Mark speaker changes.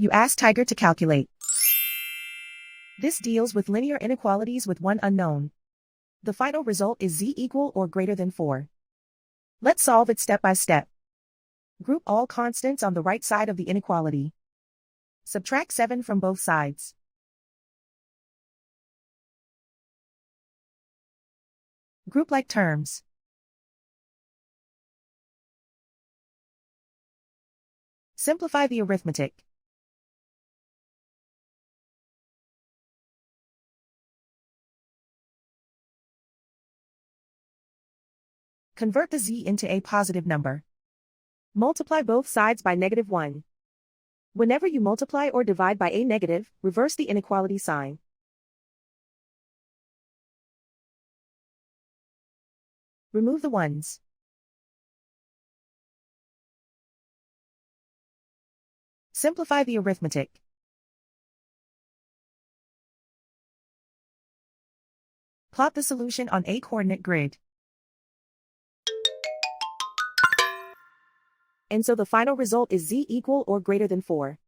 Speaker 1: You ask Tiger to calculate. This deals with linear inequalities with one unknown. The final result is z equal or greater than 4. Let's solve it step by step. Group all constants on the right side of the inequality. Subtract 7 from both sides. Group like terms. Simplify the arithmetic. Convert the z into a positive number. Multiply both sides by -1. Whenever you multiply or divide by a negative, reverse the inequality sign. Remove the ones. Simplify the arithmetic. Plot the solution on a coordinate grid. And so the final result is z equal or greater than 4.